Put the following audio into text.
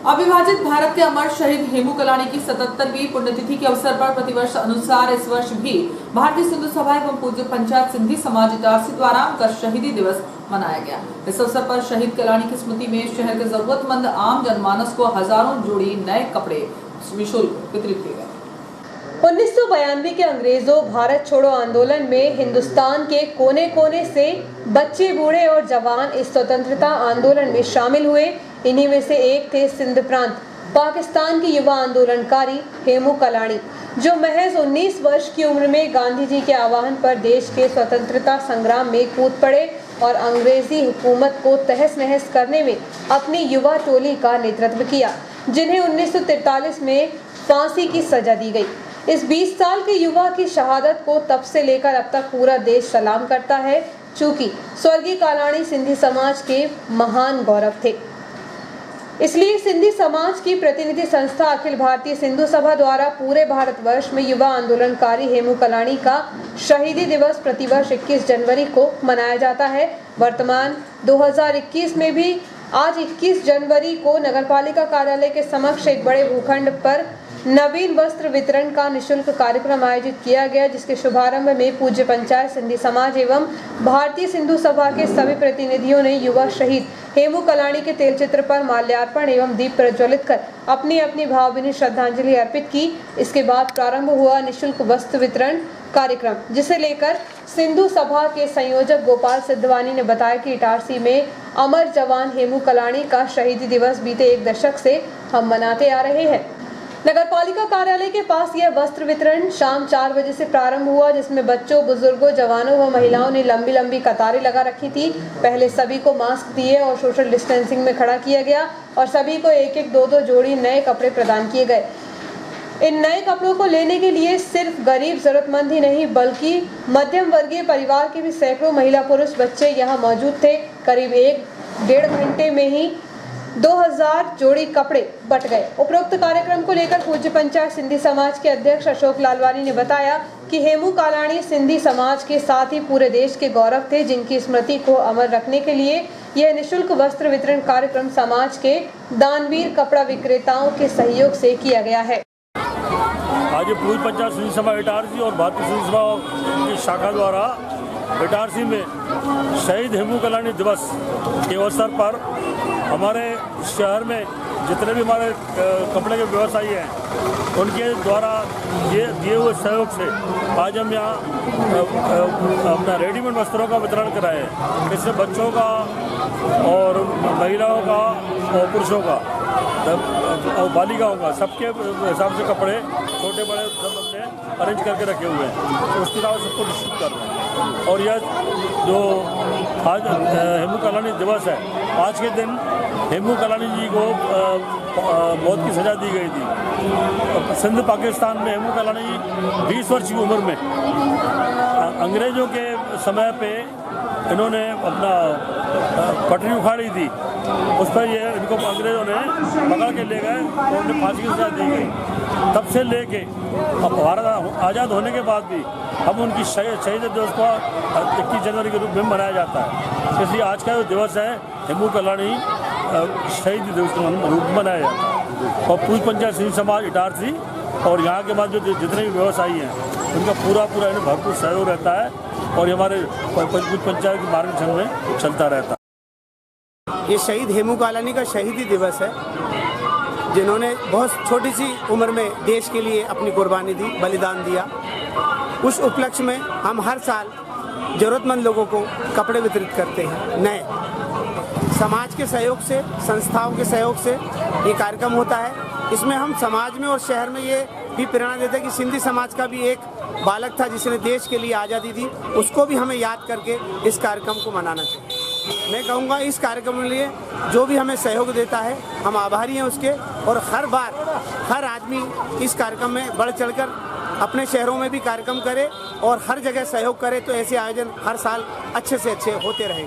अविभाजित भारत के अमर शहीद हेमू कलानी की 77वीं पुण्यतिथि के अवसर पर प्रतिवर्ष अनुसार इस वर्ष भी भारतीय सिंधु सभा एवं पूज्य पंचायत सिंधी समाज इटारसी द्वारा उनका शहीदी दिवस मनाया गया। इस अवसर पर शहीद कलानी की स्मृति में शहर के जरूरतमंद आम जनमानस को हजारों जोड़ी नए कपड़े निःशुल्क वितरित किए गए। 1992 के अंग्रेजों भारत छोड़ो आंदोलन में हिंदुस्तान के कोने कोने से बच्चे, बूढ़े और जवान इस स्वतंत्रता आंदोलन में शामिल हुए। इन्हीं में से एक थे सिंध प्रांत पाकिस्तान के युवा आंदोलनकारी हेमू कलानी, जो महज 19 वर्ष की उम्र में गांधी जी के आह्वान पर देश के स्वतंत्रता संग्राम में कूद पड़े और अंग्रेजी हुकूमत को तहस नहस करने में अपनी युवा टोली का नेतृत्व किया, जिन्हें 1943 में फांसी की सजा दी गई। इस 20 साल के युवा की शहादत को तब से लेकर अब तक पूरा देश सलाम करता है, चूंकि स्वर्गीय कलानी सिंधी समाज के महान गौरव थे। इसलिए सिंधी समाज की प्रतिनिधि संस्था अखिल भारतीय सिंधु सभा द्वारा पूरे भारतवर्ष में युवा आंदोलनकारी हेमू कलानी का शहीदी दिवस प्रतिवर्ष 21 जनवरी को मनाया जाता है। वर्तमान 2021 में भी आज 21 जनवरी को नगरपालिका कार्यालय के समक्ष एक बड़े भूखंड पर नवीन वस्त्र वितरण का निःशुल्क कार्यक्रम आयोजित किया गया, जिसके शुभारंभ में पूज्य पंचायत सिंधी समाज एवं भारतीय सिंधु सभा के सभी प्रतिनिधियों ने युवा शहीद हेमू कलानी के तेल चित्र पर माल्यार्पण एवं दीप प्रज्वलित कर अपनी अपनी भावभीनी श्रद्धांजलि अर्पित की। इसके बाद प्रारंभ हुआ निःशुल्क वस्त्र वितरण कार्यक्रम, जिसे लेकर सिंधु सभा के संयोजक गोपाल सिद्धवानी ने बताया कि इटारसी में अमर जवान हेमू कलानी का शहीदी दिवस बीते एक दशक से हम मनाते आ रहे हैं। नगरपालिका कार्यालय के पास यह वस्त्र वितरण शाम 4 बजे से प्रारंभ हुआ, जिसमें बच्चों, बुजुर्गों, जवानों व महिलाओं ने लंबी लंबी कतारें लगा रखी थी। पहले सभी को मास्क दिए और सोशल डिस्टेंसिंग में खड़ा किया गया और सभी को एक एक दो जोड़ी नए कपड़े प्रदान किए गए। इन नए कपड़ों को लेने के लिए सिर्फ गरीब जरूरतमंद ही नहीं, बल्कि मध्यम वर्गीय परिवार के भी सैकड़ों महिला, पुरुष, बच्चे यहाँ मौजूद थे। करीब 1-1.5 घंटे में ही 2000 जोड़ी कपड़े बट गए। उपरोक्त कार्यक्रम को लेकर पूज्य पंचायत सिंधी समाज के अध्यक्ष अशोक लालवानी ने बताया कि हेमू कलानी सिंधी समाज के साथ ही पूरे देश के गौरव थे, जिनकी स्मृति को अमर रखने के लिए यह निःशुल्क वस्त्र वितरण कार्यक्रम समाज के दानवीर कपड़ा विक्रेताओं के सहयोग से किया गया है। आज पूर्व पंचायत सिंधी सभा इटारसी और भारतीय सिंधी सभा की शाखा द्वारा इटारसी में शहीद हेमू कलानी दिवस के अवसर पर हमारे शहर में जितने भी हमारे कपड़े के व्यवसायी हैं, उनके द्वारा ये दिए हुए सहयोग से आज हम यहाँ अपना रेडीमेड वस्त्रों का वितरण कराए हैं। इससे बच्चों का और महिलाओं का और पुरुषों का और बालिकाओं का सबके हिसाब से कपड़े छोटे बड़े सब हमने अरेंज करके रखे हुए हैं, तो उसके अलावा सबको डिस्ट्रीब्यूट कर रहे हैं। और यह जो आज हेमू कलानी दिवस है, आज के दिन हेमू कलानी जी को मौत की सजा दी गई थी। सिंध पाकिस्तान में हेमू कलानी 20 वर्ष की उम्र में अंग्रेज़ों के समय पे इन्होंने अपना पटरी उखाड़ी थी, उस पर ये इनको अंग्रेज़ों ने पकड़ के ले गए और उन्हें फांसी की सजा दी गई। तब से लेके अब भारत आज़ाद होने के बाद भी हम उनकी शहीद दिवस को 21 जनवरी के रूप में मनाया जाता है। इसलिए आज का जो दिवस है हेमू कलानी शहीद दिवस के रूप में मनाया जाता है। और पूर्व पंचायत सिंधी समाज इटारसी और यहाँ के बाद जो जितने भी व्यवसायी हैं, उनका पूरा भरपूर सहयोग रहता है और हमारे पूर्व पंचायत के मार्गदर्शन में चलता रहता है। ये शहीद हेमू कलानी का शहीदी दिवस है, जिन्होंने बहुत छोटी सी उम्र में देश के लिए अपनी कुर्बानी दी, बलिदान दिया। उस उपलक्ष्य में हम हर साल ज़रूरतमंद लोगों को कपड़े वितरित करते हैं नए। समाज के सहयोग से, संस्थाओं के सहयोग से ये कार्यक्रम होता है। इसमें हम समाज में और शहर में ये भी प्रेरणा देते हैं कि सिंधी समाज का भी एक बालक था जिसने देश के लिए आज़ादी दी, उसको भी हमें याद करके इस कार्यक्रम को मनाना चाहिए। मैं कहूँगा इस कार्यक्रम के लिए जो भी हमें सहयोग देता है, हम आभारी हैं उसके, और हर बार हर आदमी इस कार्यक्रम में बढ़ चढ़कर अपने शहरों में भी कार्यक्रम करे और हर जगह सहयोग करे, तो ऐसे आयोजन हर साल अच्छे से अच्छे होते रहेंगे।